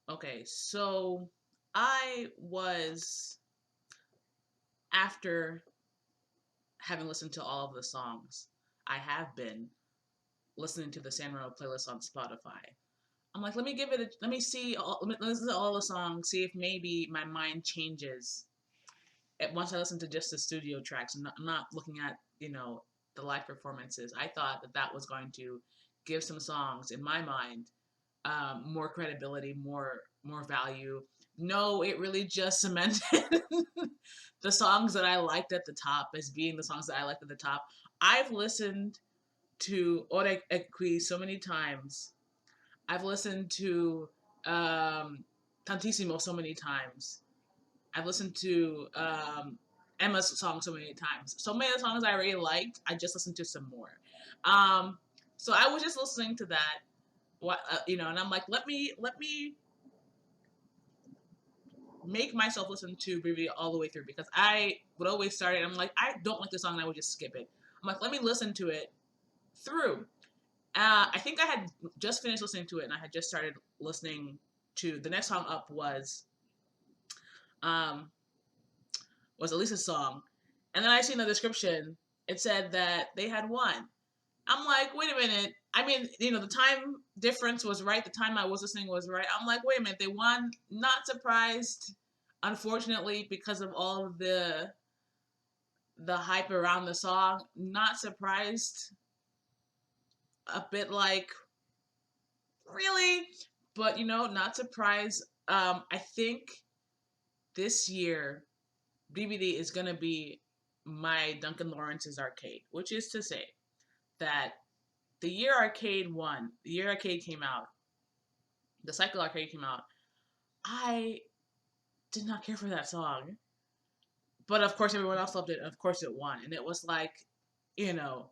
Okay, so I was, after having listened to all of the songs, I have been listening to the Sanremo playlist on Spotify. I'm like, let me give it a, let me see, let me listen to all the songs, see if maybe my mind changes once I listen to just the studio tracks. I'm not looking at, the live performances. I thought that that was going to give some songs in my mind more credibility, more value. No, it really just cemented the songs that I liked at the top as being the songs that I liked at the top. I've listened to Ore Equi so many times. I've listened to Tantissimo so many times. I've listened to Emma's song so many times. So many of the songs I already liked, I just listened to some more. Um, so I was just listening to that, and I'm like, let me make myself listen to Brividi all the way through, because I would always start it. I'm like, I don't like the song, and I would just skip it. I'm like, let me listen to it through. I think I had just finished listening to it, and I had just started listening to the next song up um, was Elisa's song, and then I seen the description. It said that they had won. I'm like, wait a minute. I mean, the time difference was right. The time I was listening was right. I'm like, wait a minute. They won. Not surprised, unfortunately, because of all of the hype around the song. Not surprised. A bit like, really, but not surprised. I think this year BBD is gonna be my Duncan Lawrence's arcade, which is to say that the year Arcade won, the year Arcade came out, the Cycle Arcade came out, I did not care for that song. But of course, everyone else loved it, and of course, it won. And it was like, you know,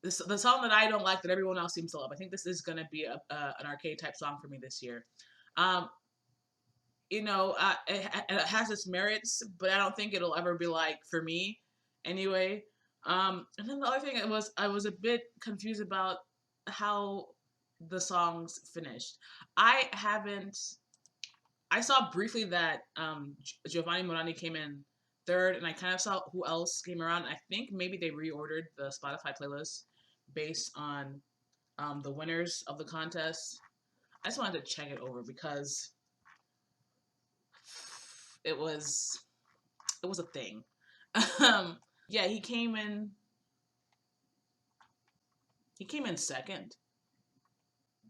the song that I don't like that everyone else seems to love. I think this is going to be an arcade type song for me this year. Um, it has its merits, but I don't think it'll ever be like for me anyway. And then the other thing I was a bit confused about how the songs finished. I haven't. I saw briefly that Giovanni Morandi came in third, and I kind of saw who else came around. I think maybe they reordered the Spotify playlist based on the winners of the contest. I just wanted to check it over because it was it was a thing. Yeah, he came in. He came in second.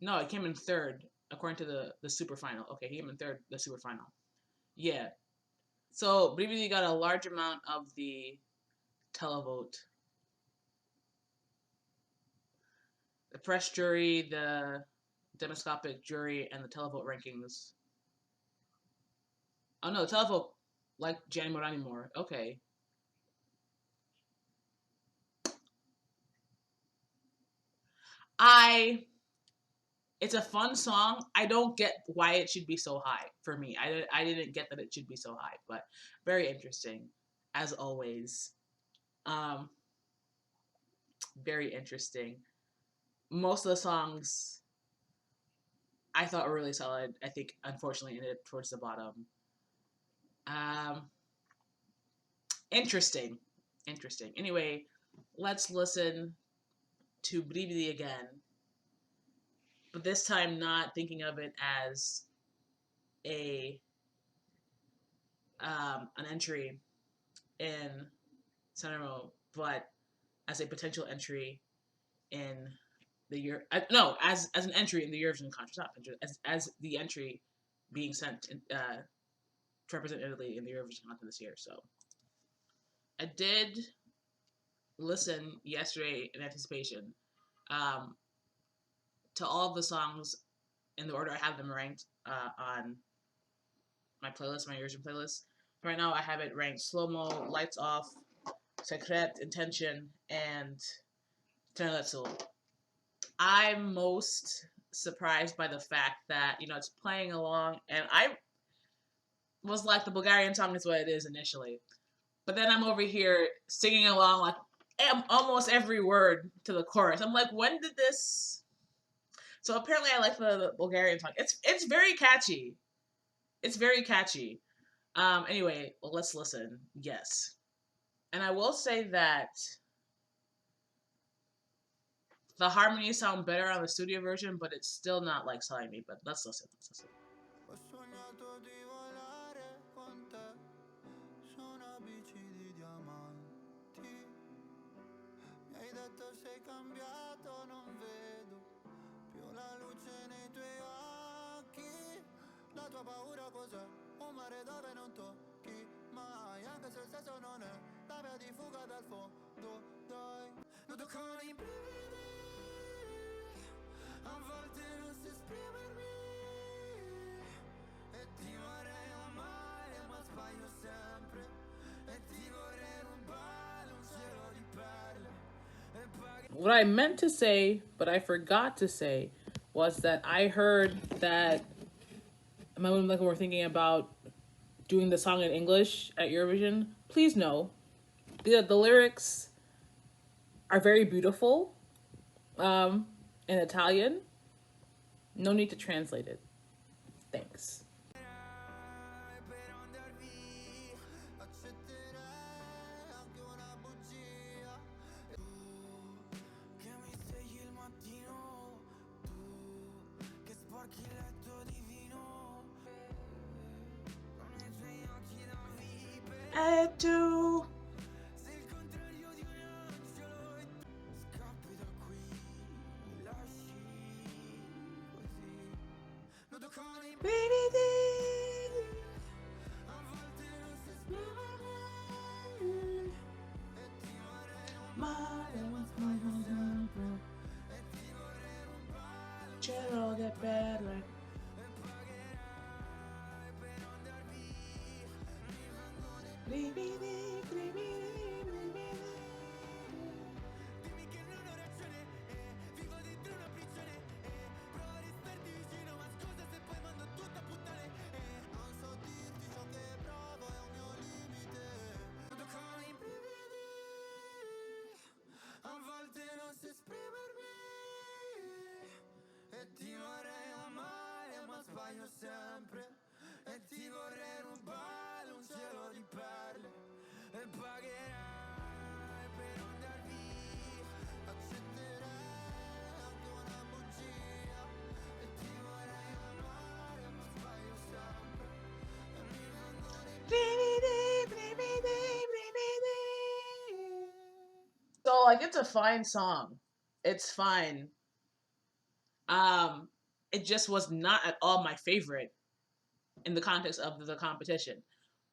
No, he came in third according to the super final. Okay, he came in third, the super final. Yeah. So Brividi got a large amount of the televote. The press jury, the demoscopic jury, and the televote rankings. Oh no, the televote like Gianni Morani more. Okay. I It's a fun song. I don't get why it should be so high for me. I didn't get that it should be so high, but very interesting, as always. Um, very interesting. Most of the songs I thought were really solid. I think, unfortunately, ended towards the bottom. Um, interesting, interesting. Anyway, let's listen to Brividi again, but this time not thinking of it as a an entry in Sanremo, but as a potential entry in the year. No, as an entry in the Eurovision contest, not entry, as the entry being sent to represent Italy in the Eurovision contest this year. So I did listen yesterday in anticipation um, to all of the songs in the order I have them ranked on my playlist, my Eurovision playlist. Right now, I have it ranked slow mo, lights off, secret, intention, and Tenletsul. I'm most surprised by the fact that it's playing along, and I was like, the Bulgarian song is what it is initially, but then I'm over here singing along like almost every word to the chorus. I'm like, when did this? So apparently I like the Bulgarian song. It's very catchy. It's very catchy. Anyway, let's listen. Yes. And I will say that the harmonies sound better on the studio version, but it's still not like selling me. But let's listen. Let's listen. Ho sognato di volare con te su una bici di diamanti. Mi hai detto sei cambiato, non vedo più la luce nei tuoi occhi. La tua paura cos'è? Un mare dove non tocchi mai, anche se il senso non è la via di fuga dal fondo, dai. Nudo con i brividi, a volte non so esprimermi. E ti vorrei amare ma sbaglio sempre. E ti vorrei rubare un cielo di perle. What I meant to say, but I forgot to say, was that I heard that my women like were thinking about doing the song in English at Eurovision. Please no, the lyrics are very beautiful in Italian. No need to translate it. Thanks. I do. Cielo de perle. Brividi, brividi, brividi. Dimmi che non ho ragione, vivo dentro una prigione, provo a restarti vicino, ma scusa se poi mando tutto a puttane, non so dirti ciò che provo, è un mio limite. Nudo con i brividi, a volte non so esprimermi. E ti vorrei amare ma sbaglio sempre. E ti vorrei rubare un cielo di perle. E pagherai per andar via. Accetterai anche una bugia. E ti vorrei amare ma sbaglio sempre. E mi vengono i brividi, brividi, brividi. So like it's a fine song. It's fine. Um, it just was not at all my favorite in the context of the competition.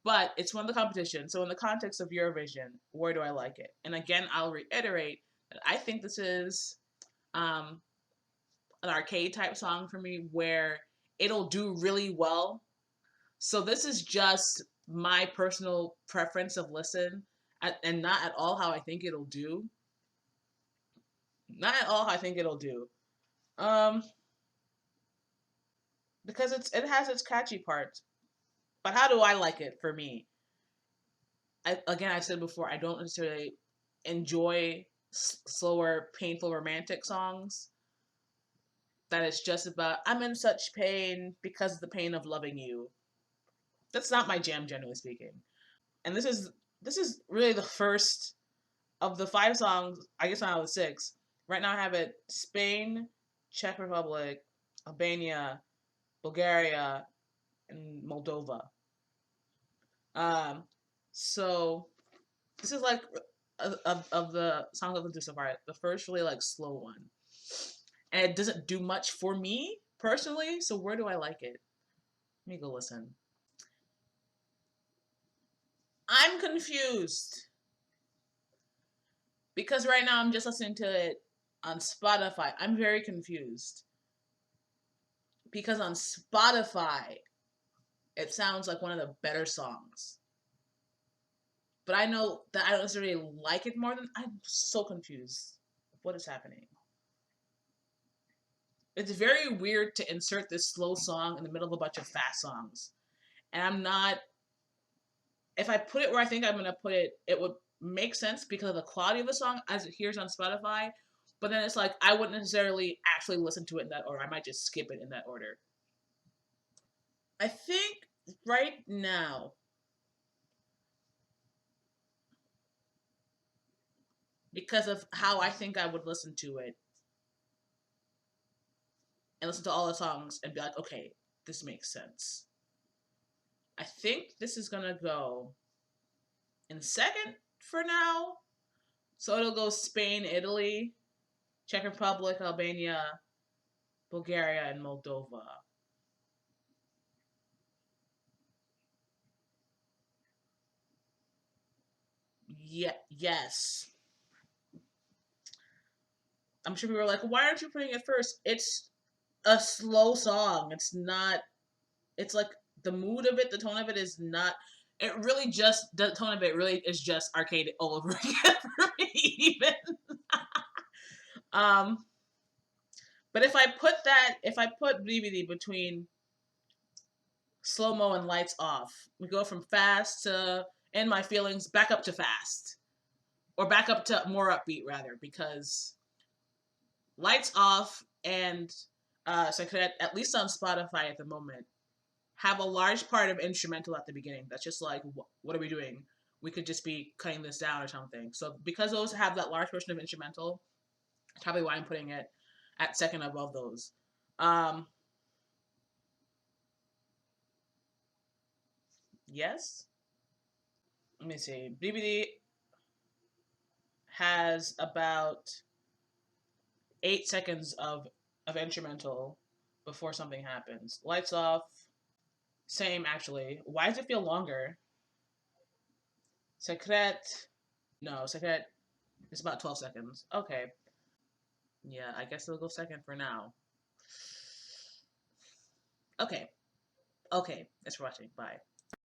But it's won the competition. So in the context of Eurovision, where do I like it? And again, I'll reiterate that I think this is um, an arcade type song for me where it'll do really well. So this is just my personal preference of listen and not at all how I think it'll do. Not at all how I think it'll do. Um, because it has its catchy parts. But how do I like it for me? I said before, I don't necessarily enjoy slower, painful, romantic songs. That it's just about I'm in such pain because of the pain of loving you. That's not my jam, generally speaking. And this is really the first of the 5 songs. I guess now the 6. Right now I have it Spain, Czech Republic, Albania, Bulgaria, and Moldova. Um, so this is like of the songs I've listened to so far, the first really like slow one, and it doesn't do much for me personally. So where do I like it? Let me go listen. I'm confused because right now I'm just listening to it on Spotify. I'm very confused because on Spotify it sounds like one of the better songs. But I know that I don't necessarily like it more than I'm so confused. What is happening? It's very weird to insert this slow song in the middle of a bunch of fast songs. And I'm not if I put it where I think I'm gonna put it, it would make sense because of the quality of the song as it hears on Spotify. But then it's like I wouldn't necessarily actually listen to it in that order. I might just skip it in that order. I think right now, because of how I think I would listen to it and listen to all the songs and be like, okay, this makes sense. I think this is gonna go in second for now. So it'll go Spain, Italy, Czech Republic, Albania, Bulgaria, and Moldova. Yeah, yes. I'm sure people were like, why aren't you putting it first? It's a slow song. It's not, it's like the mood of it, the tone of it is not, it really just, the tone of it really is just arcade all over again for me, even. um, but if I put Brividi between slow mo and lights off, we go from fast to In My Feelings back up to fast. Or back up to more upbeat, rather, because lights off and Secret, at least on Spotify at the moment, have a large part of instrumental at the beginning. That's just like, what are we doing? We could just be cutting this down or something. So because those have that large portion of instrumental, that's probably why I'm putting it at second above those. Um, yes. Let me see. BBD has about 8 seconds of instrumental before something happens. Lights off. Same actually. Why does it feel longer? Secret. No, Secret is about 12 seconds. Okay. Yeah, I guess it'll go second for now. Okay. Okay. Thanks for watching. Bye.